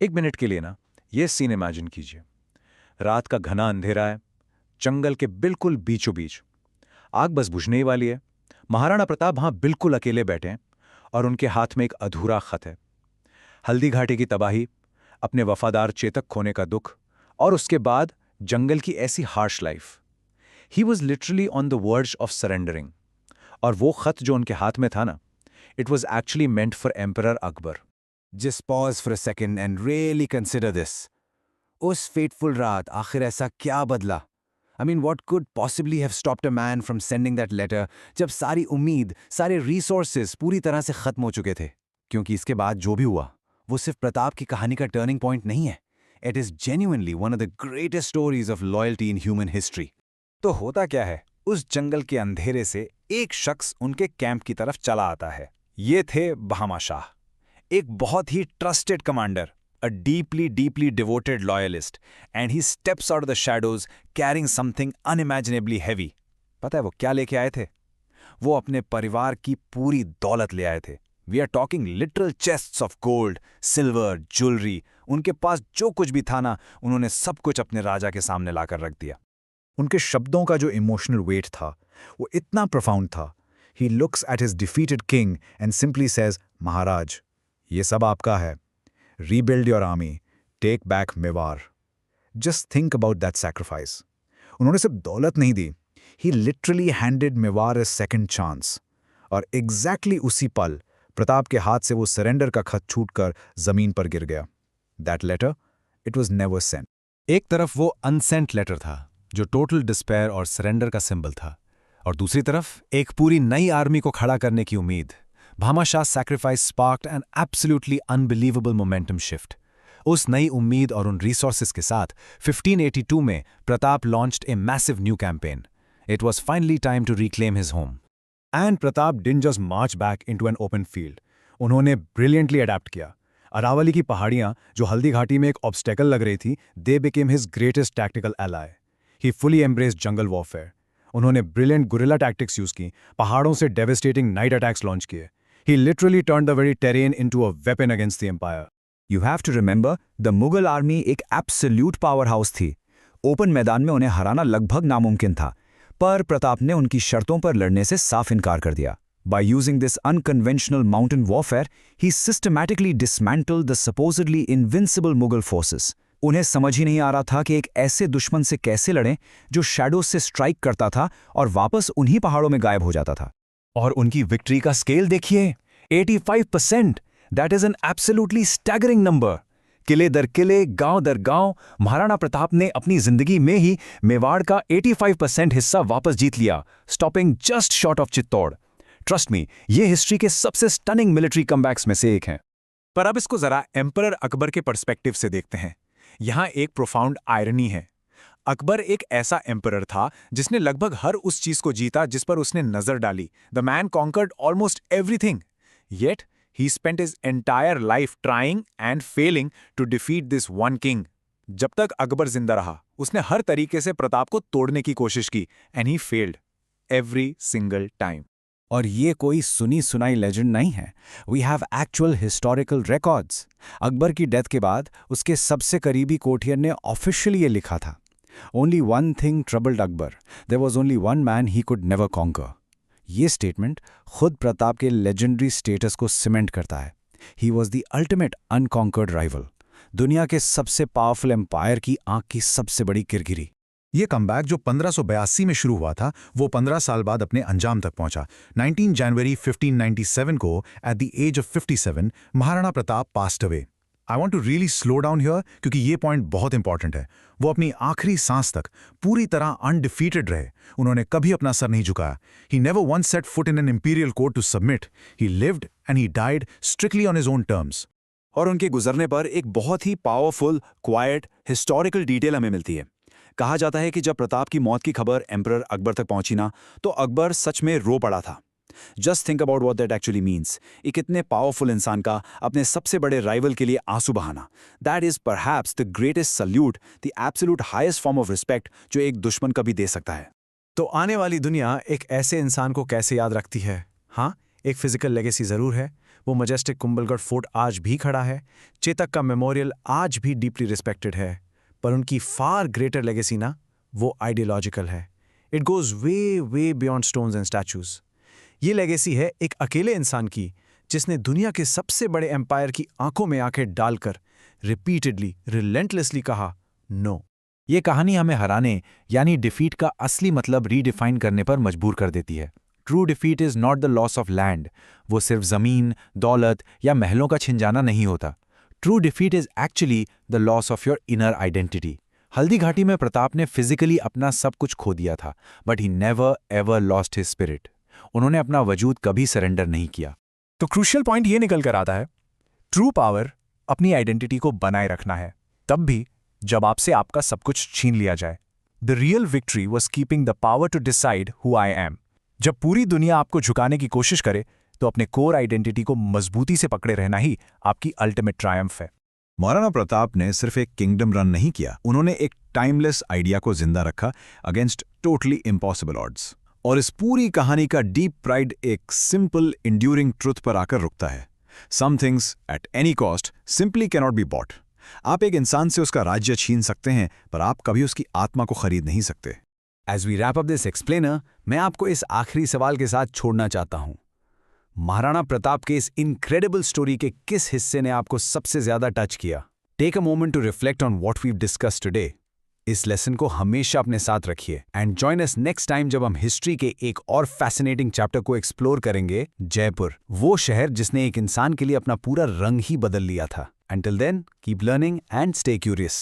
एक मिनट के लिए ना ये सीन इमेजिन कीजिए। रात का घना अंधेरा है, जंगल के बिल्कुल बीचों बीच। आग बस बुझने ही वाली है। महाराणा प्रताप वहां बिल्कुल अकेले बैठे हैं और उनके हाथ में एक अधूरा खत है। हल्दी घाटी की तबाही, अपने वफादार चेतक खोने का दुख, और उसके बाद जंगल की ऐसी harsh life. He was literally on the verge of surrendering. और वो खत जो उनके हाथ में था ना, it was actually meant for emperor Akbar. Just pause for a second and really consider this. उस फेटफुल रात आखिर ऐसा क्या बदला? I mean, what could possibly have stopped a man from sending that letter जब सारी उम्मीद, सारे resources पूरी तरह से खत्म हो चुके थे? क्योंकि इसके बाद जो भी हुआ, वो सिर्फ प्रताप की कहानी का टर्निंग पॉइंट नहीं है. It is genuinely one of the greatest stories of loyalty in human history. तो होता क्या है, उस जंगल के अंधेरे से एक शख्स उनके कैंप की तरफ चला आता है। ये थे भामा शाह, एक बहुत ही trusted commander, a deeply devoted loyalist, and he steps out of the shadows carrying something unimaginably heavy. पता है वो क्या लेके आए थे? वो अपने परिवार की पूरी दौलत ले आए थे। We are talking literal chests of gold, silver, jewelry. उनके पास जो कुछ भी था ना, उन्होंने सब कुछ अपने राजा के सामने लाकर रख दिया। उनके शब्दों का जो इमोशनल वेट था, वो इतना प्रोफाउंड था। He looks at his defeated king and simply says, महाराज, ये सब आपका है। Rebuild your army. Take back Mewar. Just think about that sacrifice. उन्होंने सिर्फ दौलत नहीं दी, He literally handed Mewar a second chance. और एग्जैक्टली उसी पल प्रताप के हाथ से वो सरेंडर का खत छूटकर जमीन पर गिर गया। That letter, it was never sent. एक तरफ वो अनसेंट लेटर था, जो टोटल डिस्पेयर और सरेंडर का सिंबल था, और दूसरी तरफ एक पूरी नई आर्मी को खड़ा करने की उम्मीद। Bhama Shah sacrifice sparked an absolutely unbelievable momentum shift. उस नई उम्मीद और उन रिसोर्सेज के साथ 1582 में Pratap launched a massive new campaign. It was finally time to reclaim his home. And Pratap didn't just march back into an open field. उन्होंने ब्रिलियंटली अडेप्ट किया। अरावली की पहाड़ियां जो हल्दी घाटी में एक ऑब्स्टेकल लग रही थी, they became his greatest tactical ally. He fully embraced jungle warfare. उन्होंने ब्रिलियंट गुरिल्ला टैक्टिक्स यूज की, पहाड़ों से डेविस्टेटिंग नाइट अटैक्स लॉन्च किए। He literally turned the very terrain into a weapon against the empire. You have to remember, the Mughal army एक absolute powerhouse थी। Open मैदान में उन्हें हराना लगभग नामुमकिन था, पर प्रताप ने उनकी शर्तों पर लड़ने से साफ इनकार कर दिया। By using this unconventional mountain warfare, he systematically dismantled the supposedly invincible Mughal forces. उन्हें समझ ही नहीं आ रहा था कि एक ऐसे दुश्मन से कैसे लड़ें जो शैडो से स्ट्राइक करता था और वापस उन्हीं पहाड़ों में गायब हो जाता था। और उनकी विक्ट्री का स्केल देखिए, 85%। That is an absolutely staggering number. किले दर किले, गांव दर गांव, महाराणा प्रताप ने अपनी जिंदगी में ही मेवाड़ का 85% हिस्सा वापस जीत लिया, stopping just short of Chittor. Trust me, ये हिस्ट्री के सबसे स्टनिंग मिलिट्री कमबैक्स में से एक हैं। पर अब इसको जरा एम्परर अकबर के पर्सपेक्टिव से देखते हैं। यहां एक प्रोफाउंड आयरनी है। अकबर एक ऐसा एम्परर था जिसने लगभग हर उस चीज को जीता जिस पर उसने नजर डाली। The man conquered almost everything, yet he spent his entire life trying and failing to defeat this one king. जब तक अकबर जिंदा रहा, उसने हर तरीके से प्रताप को तोड़ने की कोशिश की, and he failed every single time. और ये कोई सुनी सुनाई लेजेंड नहीं है। We have actual historical records. Akbar की डेथ के बाद उसके सबसे करीबी कोठियर ने ऑफिशियली ये लिखा था, Only one thing troubled Akbar. There was only one man he could never conquer. ये स्टेटमेंट खुद प्रताप के लेजेंडरी स्टेटस को सीमेंट करता है। He was the ultimate unconquered rival. दुनिया के सबसे पावरफुल एम्पायर की आंख की सबसे बड़ी किरकिरी। ये कमबैक जो 1582 में शुरू हुआ था, वो 15 साल बाद अपने अंजाम तक पहुंचा। 19 जनवरी 1597 को at the age of 57 Maharana Pratap passed away. I want to really slow down here, क्योंकि ये पॉइंट बहुत इंपॉर्टेंट है। वो अपनी आखिरी सांस तक पूरी तरह अनडिफीटेड रहे। उन्होंने कभी अपना सर नहीं झुकाया। He never once set foot in an imperial court to submit. He lived and he died strictly on his own terms. और उनके गुजरने पर एक बहुत ही पावरफुल, क्वाइट, हिस्टोरिकल डिटेल हमें मिलती है। कहा जाता है कि जब प्रताप की मौत की खबर एम्परर अकबर तक पहुंची ना, तो अकबर सच में रो पड़ा था। Just think about what that actually means. एक इतने पावरफुल इंसान का अपने सबसे बड़े राइवल के लिए आंसू बहाना, that is perhaps the greatest salute, the absolute highest form of respect जो एक दुश्मन कभी दे सकता है। तो आने वाली दुनिया एक ऐसे इंसान को कैसे याद रखती है? हाँ, एक फिजिकल लेगेसी जरूर है, वो मजेस्टिक कुंभलगढ़ फोर्ट आज भी खड़ा है, चेतक का मेमोरियल आज भी डीपली रिस्पेक्टेड है, पर उनकी फार ग्रेटर लेगेसी ना, वो आइडियोलॉजिकल है। It goes way way beyond stones and statues. ये लेगेसी है एक अकेले इंसान की, जिसने दुनिया के सबसे बड़े एम्पायर की आंखों में आंखें डालकर रिपीटेडली, रिलेंटलेसली कहा नो। ये कहानी हमें हराने यानी डिफीट का असली मतलब रीडिफाइन करने पर मजबूर कर देती है। True defeat is not the loss of land. वो सिर्फ जमीन, दौलत या महलों का छिन जाना नहीं होता। True defeat is actually the loss of your inner identity. Haldi Ghati में प्रताप ने फिजिकली अपना सब कुछ खो दिया था, but he never ever lost his spirit. उन्होंने अपना वजूद कभी सरेंडर नहीं किया। तो क्रूशियल पॉइंट ये निकल कर आता है, ट्रू पावर अपनी आइडेंटिटी को बनाए रखना है, तब भी जब आपसे आपका सब कुछ छीन लिया जाए। The real victory was keeping the power to decide who I am. जब पूरी दुनिया आपको झुकाने की कोशिश करे, तो अपने कोर आइडेंटिटी को मजबूती से पकड़े रहना ही आपकी अल्टीमेट ट्रायम्फ है। महाराणा प्रताप ने सिर्फ एक किंगडम रन नहीं किया, उन्होंने एक टाइमलेस आइडिया को जिंदा रखा अगेंस्ट टोटली इम्पॉसिबल ऑड्स। और इस पूरी कहानी का डीप प्राइड एक सिंपल इंड्यूरिंग ट्रुथ पर आकर रुकता है। Some things at any cost simply cannot be bought. आप एक इंसान से उसका राज्य छीन सकते हैं, पर आप कभी उसकी आत्मा को खरीद नहीं सकते। As we wrap up this explainer, मैं आपको इस आखिरी सवाल के साथ छोड़ना चाहता हूं। महाराणा प्रताप के इस इनक्रेडिबल स्टोरी के किस हिस्से ने आपको सबसे ज्यादा टच किया? Take a moment to reflect on what we discussed today. इस लेसन को हमेशा अपने साथ रखिए and join us next time जब हम हिस्ट्री के एक और फैसिनेटिंग चैप्टर को एक्सप्लोर करेंगे, जयपुर, वो शहर जिसने एक इंसान के लिए अपना पूरा रंग ही बदल लिया था। Until then, keep learning and stay curious.